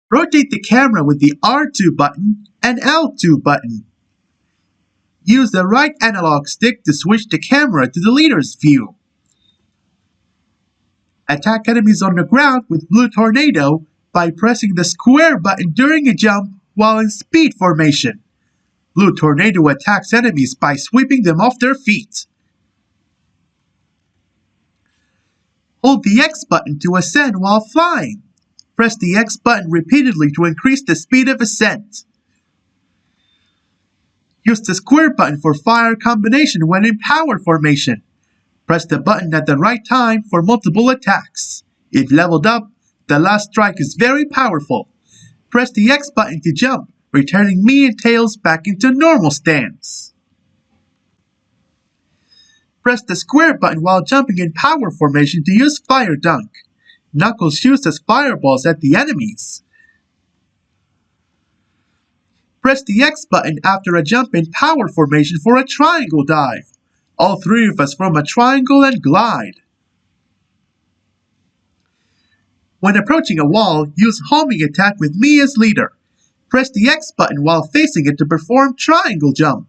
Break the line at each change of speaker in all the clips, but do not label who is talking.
Rotate the camera with the R2 button and L2 button. Use the right analog stick to switch the camera to the leader's view. Attack enemies on the ground with Blue Tornado by pressing the square button during a jump while in speed formation. Blue Tornado attacks enemies by sweeping them off their feet. Hold the X button to ascend while flying. Press the X button repeatedly to increase the speed of ascent. Use the square button for fire combination when in power formation. Press the button at the right time for multiple attacks. If leveled up, the last strike is very powerful. Press the X button to jump, returning me and Tails back into normal stance. Press the square button while jumping in power formation to use Fire Dunk. Knuckles shoots as fireballs at the enemies. Press the X button after a jump in power formation for a triangle dive. All three of us form a triangle and glide. When approaching a wall, use homing attack with me as leader. Press the X button while facing it to perform triangle jump.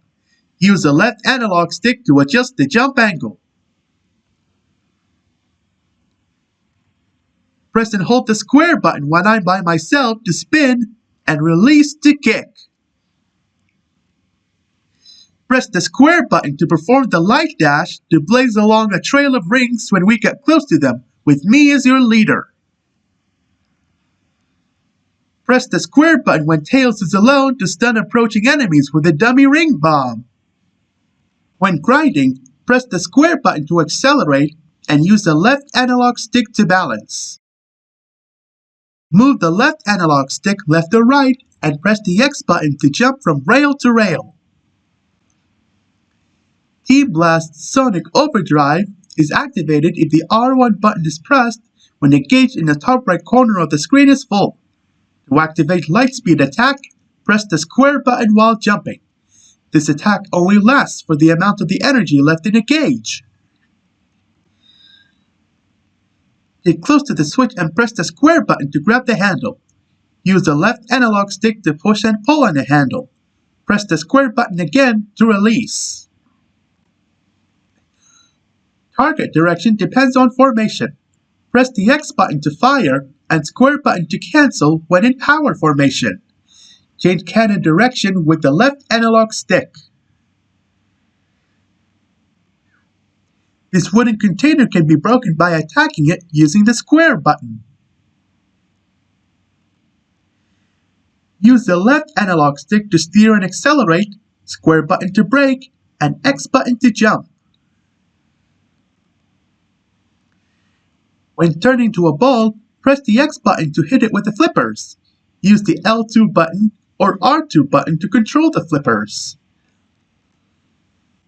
Use the left analog stick to adjust the jump angle. Press and hold the square button when I'm by myself to spin and release to kick. Press the square button to perform the light dash to blaze along a trail of rings when we get close to them, with me as your leader. Press the square button when Tails is alone to stun approaching enemies with a dummy ring bomb. When grinding, press the square button to accelerate and use the left analog stick to balance. Move the left analog stick left or right and press the X button to jump from rail to rail. Team Blast's Sonic Overdrive is activated if the R1 button is pressed when the gauge in the top right corner of the screen is full. To activate Lightspeed Attack, press the square button while jumping. This attack only lasts for the amount of the energy left in the gauge. Get close to the switch and press the square button to grab the handle. Use the left analog stick to push and pull on the handle. Press the square button again to release. Target direction depends on formation. Press the X button to fire and square button to cancel when in power formation. Change cannon direction with the left analog stick. This wooden container can be broken by attacking it using the square button. Use the left analog stick to steer and accelerate, square button to brake, and X button to jump. When turning to a ball, press the X button to hit it with the flippers. Use the L2 button or R2 button to control the flippers.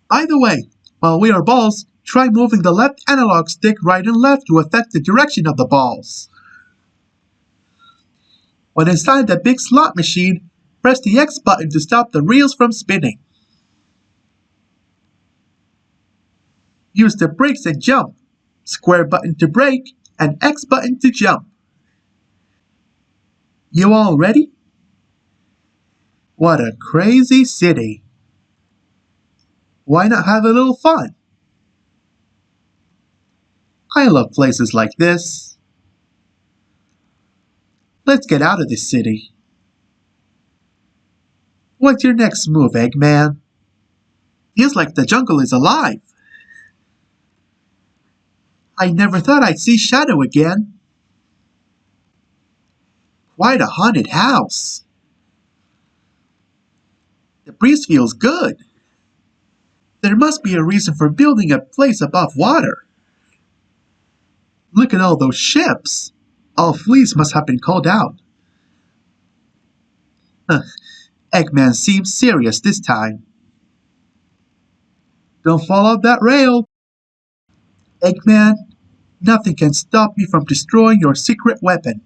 By the way, while we are balls, try moving the left analog stick right and left to affect the direction of the balls. When inside the big slot machine, press the X button to stop the reels from spinning. Use the brakes and jump, square button to brake, and X button to jump. You all ready? What a crazy city! Why not have a little fun? I love places like this. Let's get out of this city. What's your next move, Eggman? Feels like the jungle is alive. I never thought I'd see Shadow again. Quite a haunted house. The breeze feels good. There must be a reason for building a place above water. Look at all those ships. All fleas must have been called out. Eggman seems serious this time. Don't fall off that rail. Eggman, nothing can stop me from destroying your secret weapon.